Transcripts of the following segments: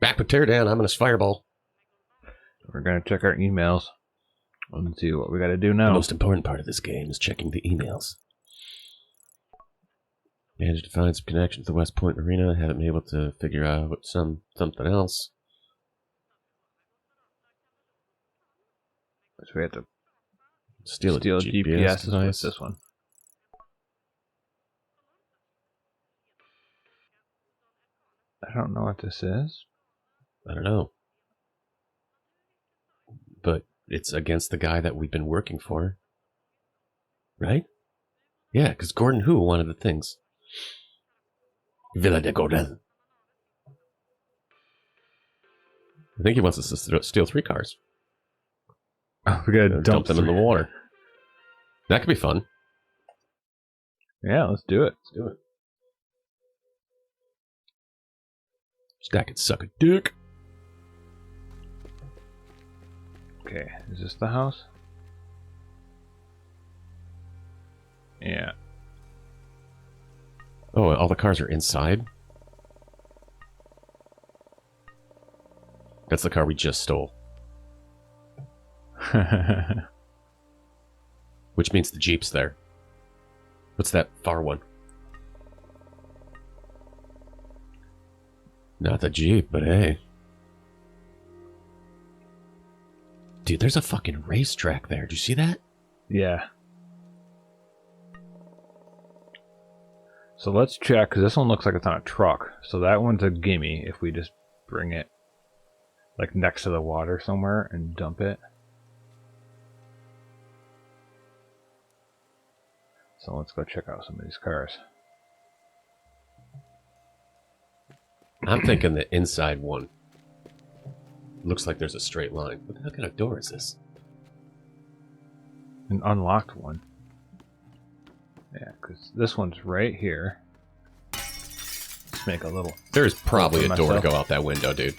Back with Teardown. I'm in his fireball. We're going to check our emails and see what we got to do now. The most important part of this game is checking the emails. Managed to find some connection to the West Point Arena. Haven't been able to figure out something else. So we have to Steal a GPS device. What's this one? I don't know what this is. I don't know. But it's against the guy that we've been working for. Right? Yeah, because Gordon Who wanted the things. Villa de Gordon. I think he wants us to steal 3 cars. Oh, we gotta dump them in the water. That could be fun. Yeah, let's do it. Let's do it. Stack could suck a dick. Okay, is this the house? Yeah. Oh, all the cars are inside? That's the car we just stole. Which means the Jeep's there. What's that far one? Not the Jeep, but hey. Dude, there's a fucking racetrack there. Did you see that? Yeah. So let's check, because this one looks like it's on a truck. So that one's a gimme if we just bring it like next to the water somewhere and dump it. So let's go check out some of these cars. I'm thinking the inside one. Looks like there's a straight line. What the hell kind of door is this? An unlocked one. Yeah, because this one's right here. Let's make a little... There's probably a door to go out that window, dude.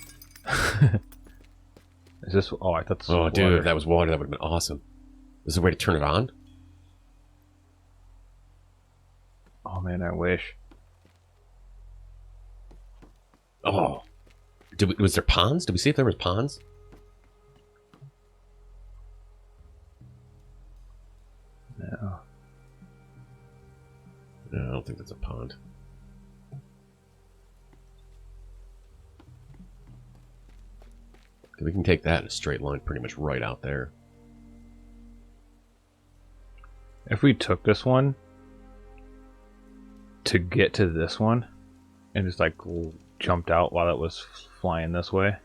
Is this... Oh, I thought this was water. Dude, if that was water, that would have been awesome. Is there a way to turn it on? Oh, man, I wish. Oh. Was there ponds? Did we see if there was ponds? No. No, I don't think that's a pond. We can take that in a straight line pretty much right out there. If we took this one to get to this one and just like jumped out while it was flying this way,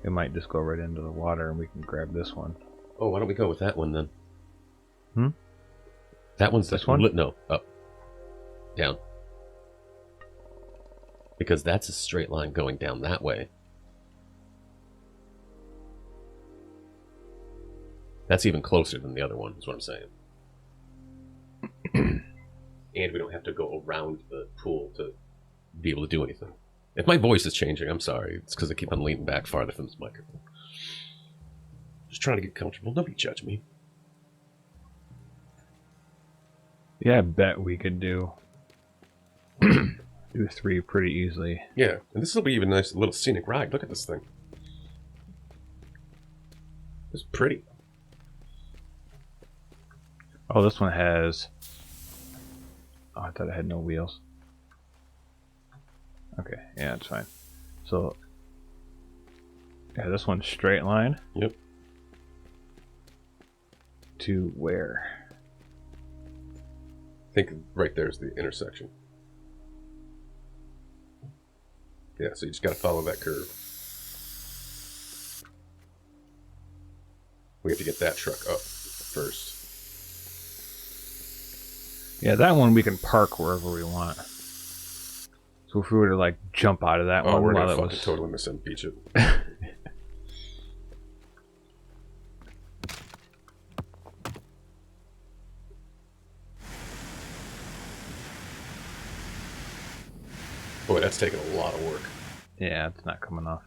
it might just go right into the water and we can grab this one. Oh, why don't we go with that one then? Hmm? That one's this one? No, up. Down. Because that's a straight line going down that way. That's even closer than the other one, is what I'm saying. And we don't have to go around the pool to be able to do anything. If my voice is changing, I'm sorry. It's because I keep on leaning back farther from this microphone. Just trying to get comfortable. Nobody judge me. Yeah, I bet we could do 3 pretty easily. Yeah, and this will be even a nice little scenic ride. Look at this thing. It's pretty. Oh, this one has... Oh, I thought it had no wheels. Okay, yeah, it's fine. So, yeah, this one's straight line. Yep. To where? I think right there's the intersection. Yeah, so you just gotta follow that curve. We have to get that truck up first. Yeah, that one we can park wherever we want. So if we were to like jump out of that one, we're while gonna it fucking was totally miss and beach it. Boy, that's taking a lot of work. Yeah, it's not coming off.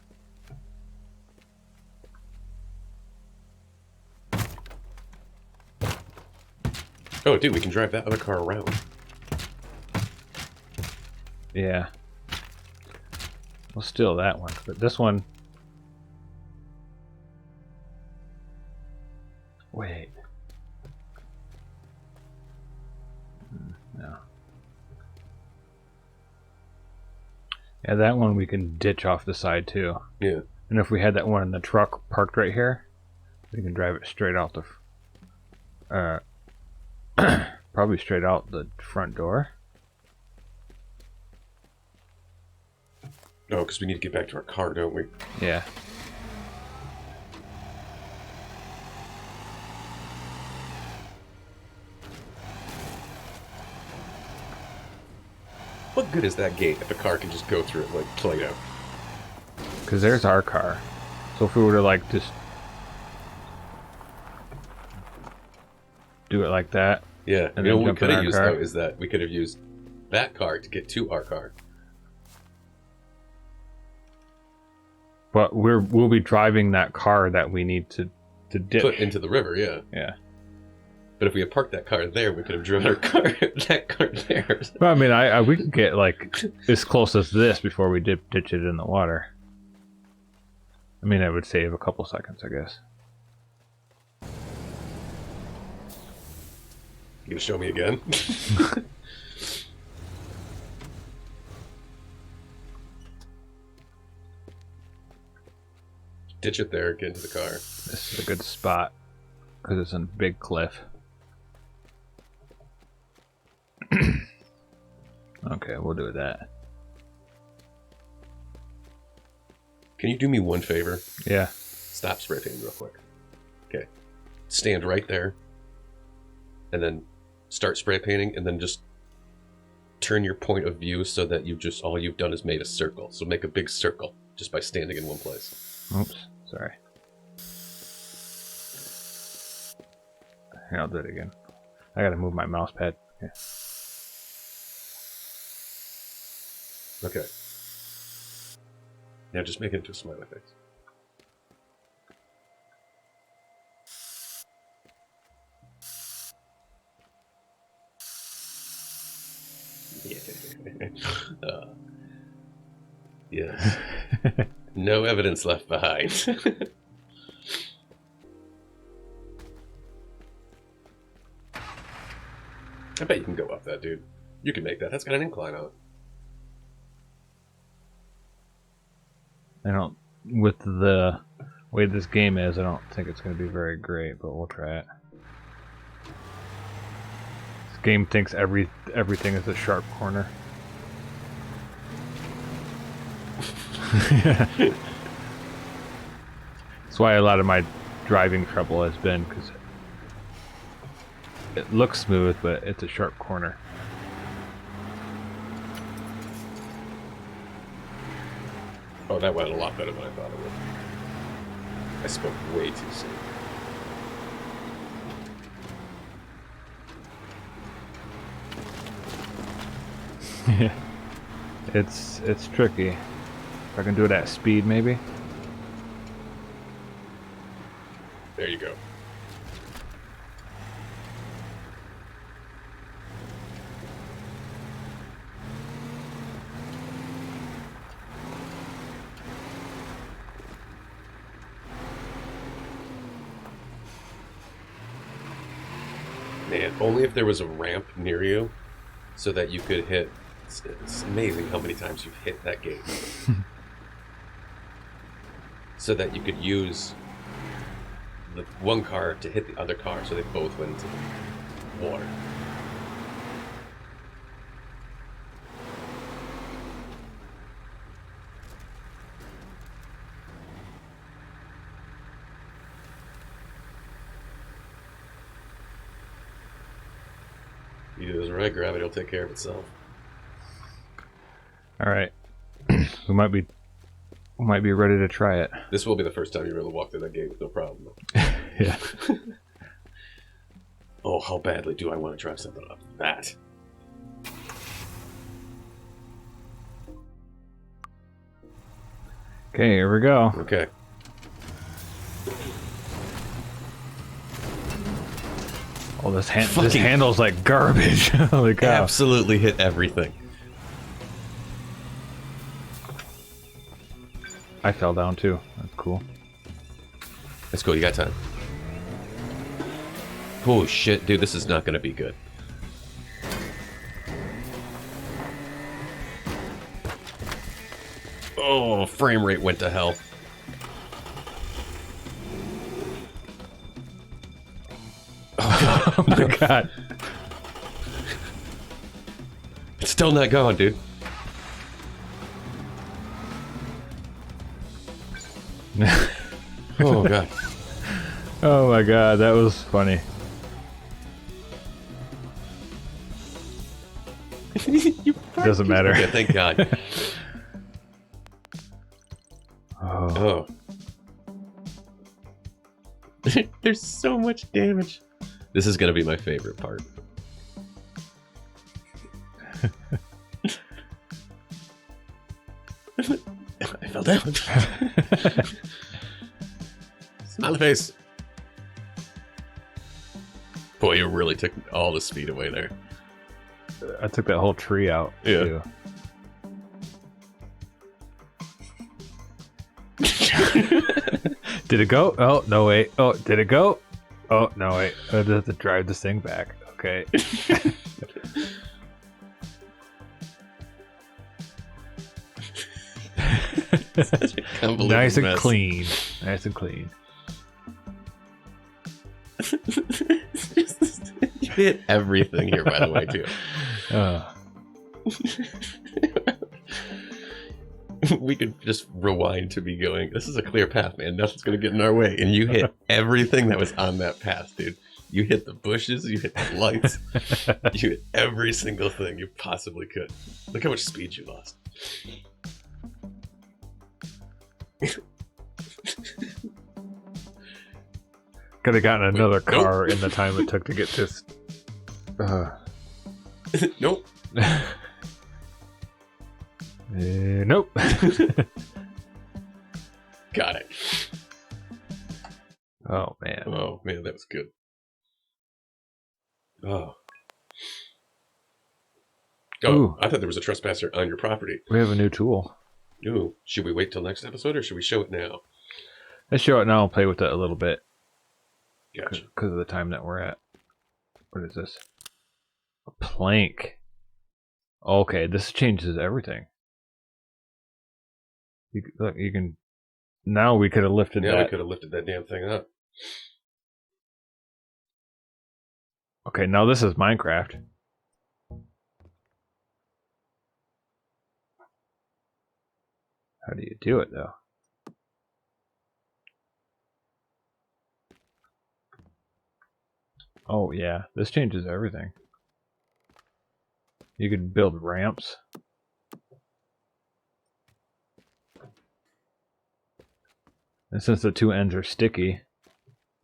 Oh, dude, we can drive that other car around. Yeah. We'll steal that one, but this one... Wait. No. Yeah, that one we can ditch off the side too. Yeah. And if we had that one in the truck parked right here, we can drive it straight out the... probably straight out the front door. No, because we need to get back to our car, don't we? Yeah. What good is that gate if a car can just go through it like Play-Doh? Because there's our car. So if we were to like just do it like that. Yeah, And you know then what we jump in could have our used car. though is that we could have used that car to get to our car. But we'll be driving that car that we need to ditch. Put into the river, yeah. Yeah. But if we had parked that car there, we could have driven our car that car there. Well, I mean, we could get like as close as this before we ditch it in the water. I mean, I would save a couple seconds, I guess. You gonna show me again? Ditch it there, get into the car. This is a good spot because it's on a big cliff. Okay, we'll do that. Can you do me one favor? Yeah. Stop spray painting real quick. Okay. Stand right there. And then start spray painting, and then just turn your point of view so that all you've done is made a circle. So make a big circle just by standing in one place. Oops, sorry. Here, I'll do it again. I gotta move my mouse pad. Yeah. Okay. Now just make it into a smiley face. Yeah. Yes. No evidence left behind. I bet you can go up that, dude. You can make that. That's got an incline on it. I don't, with the way this game is, I don't think it's going to be very great, but we'll try it. This game thinks everything is a sharp corner. That's why a lot of my driving trouble has been, because it looks smooth, but it's a sharp corner. Oh, that went a lot better than I thought it would. I spoke way too soon. Yeah. It's tricky. If I can do it at speed, maybe. There you go. Man, only if there was a ramp near you so that you could hit. It's amazing how many times you've hit that gate. So that you could use the one car to hit the other car so they both went into the water. You do this right, gravity will take care of itself. All right, we might be ready to try it. This will be the first time you really walk through that gate with no problem. Yeah. Oh, how badly do I want to drive something up that? Okay, here we go. Okay. Oh, this Fucking- handle's like garbage. Holy cow. Absolutely hit everything. I fell down too. That's cool. Let's go. You got time. Oh shit, dude, this is not gonna be good. Oh, frame rate went to hell. Oh my god. It's still not going, dude. Oh god. Oh my god, that was funny. Doesn't matter. Yeah, thank god. Oh. Oh. There's so much damage. This is gonna be my favorite part. I fell down. Smiley face. Boy, you really took all the speed away there. I took that whole tree out. Yeah. Too. Did it go? Oh, no, wait. Oh, did it go? Oh, no, wait. I just have to drive this thing back. Okay. Such a convoluted Nice and mess. clean. Nice and clean. You hit everything here, by the way, too. We could just rewind to be going, this is a clear path, man. Nothing's going to get in our way. And you hit everything that was on that path, dude. You hit the bushes, you hit the lights, you hit every single thing you possibly could. Look how much speed you lost. Could have gotten another Nope. car in the time it took to get this. Nope. Nope. Got it. Oh man. Oh, man, that was good. Oh. Oh, Ooh. I thought there was a trespasser on your property. We have a new tool. Ooh, should we wait till next episode or should we show it now? Let's show it now and play with it a little bit Gotcha. because of the time that we're at. What is this? A plank. Okay, this changes everything. Look, you can. Now we could have lifted Yeah, we that. could have lifted that damn thing up. Okay, now this is Minecraft. How do you do it though? Oh yeah, this changes everything. You could build ramps. And since the two ends are sticky,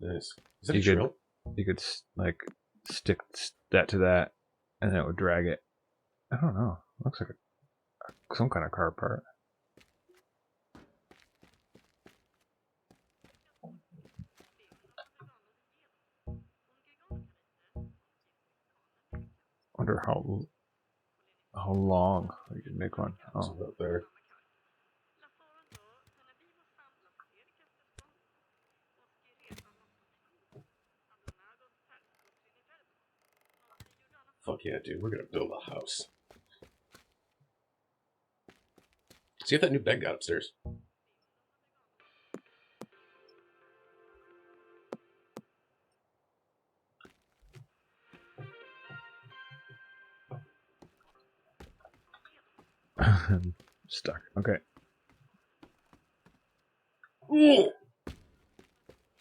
Nice. Is that a You could- drill? you could like stick that to that, and then it would drag it. I don't know. Looks like some kind of car part. Wonder how long we could make one. It's Oh, about there. Fuck yeah, dude. We're gonna build a house. See if that new bed got upstairs. stuck. Okay. Ooh.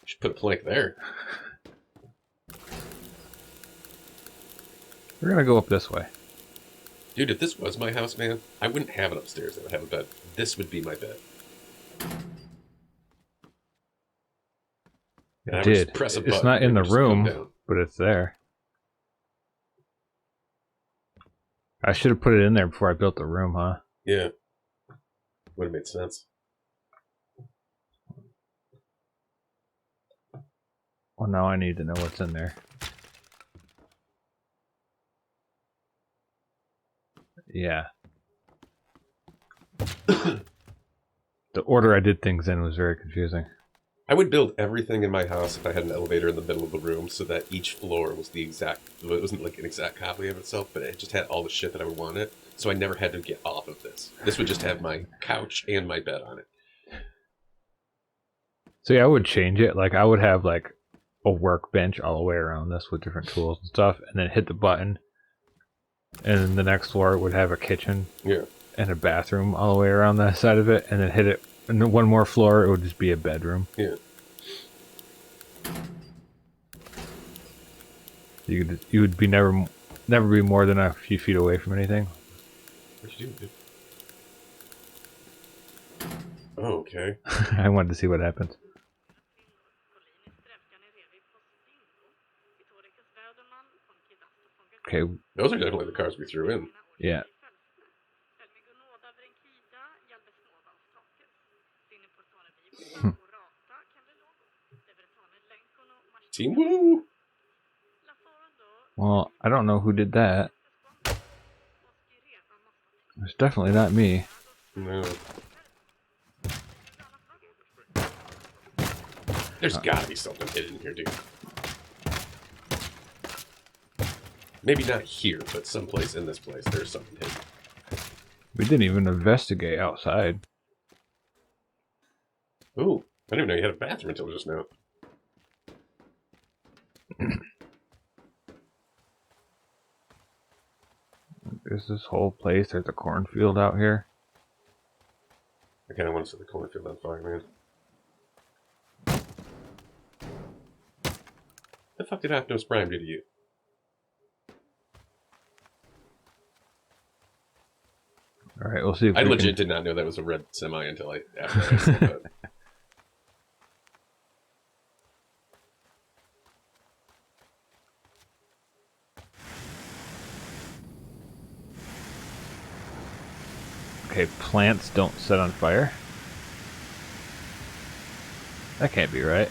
Should put a plank there. We're gonna go up this way. Dude, if this was my house, man, I wouldn't have it upstairs. I would have a bed. This would be my bed. And I would just Did. press a It's button not in and it the would just come room, down. but it's there. I should have put it in there before I built the room, huh? Yeah. Would have made sense. Well, now I need to know what's in there. Yeah. The order I did things in was very confusing. I would build everything in my house if I had an elevator in the middle of the room so that each floor was the exact... It wasn't like an exact copy of itself, but it just had all the shit that I would want it. So I never had to get off of this. This would just have my couch and my bed on it. So yeah, I would change it. Like I would have like a workbench all the way around this with different tools and stuff, and then hit the button. And then the next floor would have a kitchen and a bathroom all the way around that side of it, and then hit it. And then one more floor, it would just be a bedroom. Yeah. You would be never be more than a few feet away from anything. What'd you do, dude? Oh, okay. I wanted to see what happens. Okay. Those are definitely the cars we threw in. Yeah. Team Woo! Well, I don't know who did that. It's definitely not me. No. There's gotta be something hidden here, dude. Maybe not here, but someplace in this place there's something hidden. We didn't even investigate outside. Ooh, I didn't even know you had a bathroom until just now. There's this whole place. There's a cornfield out here. I kind of want to set the cornfield on fire, man. The fuck did Optimus Prime do to you? All right, we'll see if I we legit did not know that was a red semi until after I saw that. Okay, plants don't set on fire. That can't be right.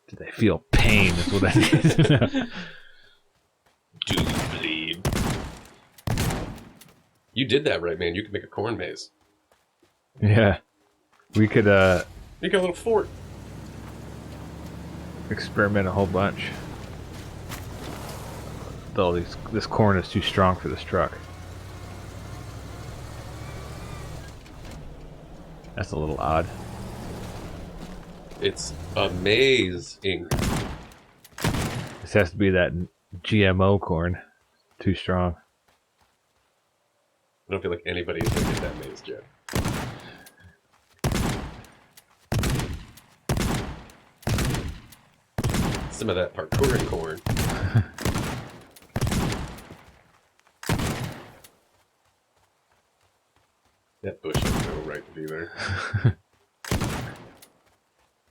Do they feel pain? Is what I need to know. Do you bleed? You did that right, man. You could make a corn maze. Yeah. We could Make a little fort. experiment a whole bunch. Though this corn is too strong for this truck. That's a little odd. It's amazing. This has to be that GMO corn. Too strong. I don't feel like anybody is going to get that maze, Jeff. Some of that parkouring corn. That bush has no right to be there.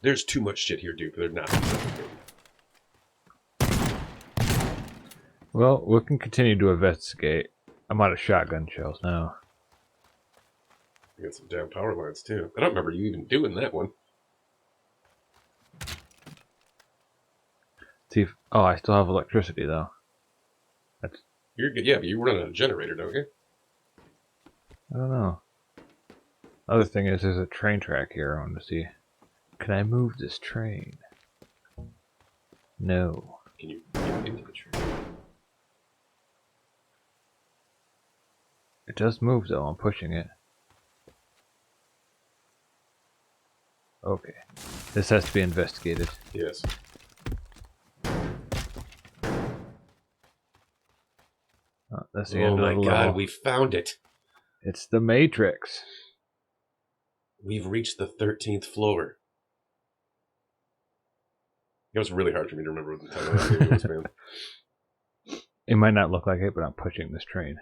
There's too much shit here, dude. There's not something. Well, we can continue to investigate. I'm out of shotgun shells now. You got some damn power lines, too. I don't remember you even doing that one. See if, oh, I still have electricity though. That's, You're good. Yeah, but you run on a generator, don't you? I don't know. Other thing is, there's a train track here. I want to see. Can I move this train? No. Can you get into the train? It does move though. I'm pushing it. Okay. This has to be investigated. Yes. Oh, that's the Oh end my of the god, level. we found it. It's the Matrix. We've reached the 13th floor. It was really hard for me to remember what the title of the game was, man. It might not look like it, but I'm pushing this train.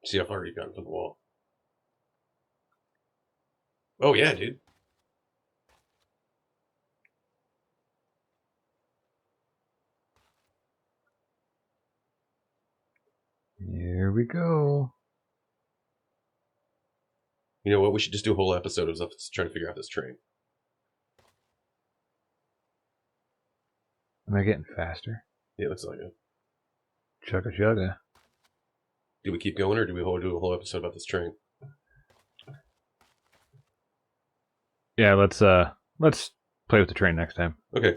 See how far you got from the wall. Oh yeah, dude. Here we go. You know what? We should just do a whole episode of us trying to figure out this train. Am I getting faster? Yeah, it looks like it. Chugga chugga. Do we keep going, or do we do a whole episode about this train? Yeah, let's play with the train next time. Okay.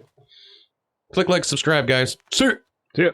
Click like, subscribe, guys. See ya! See ya.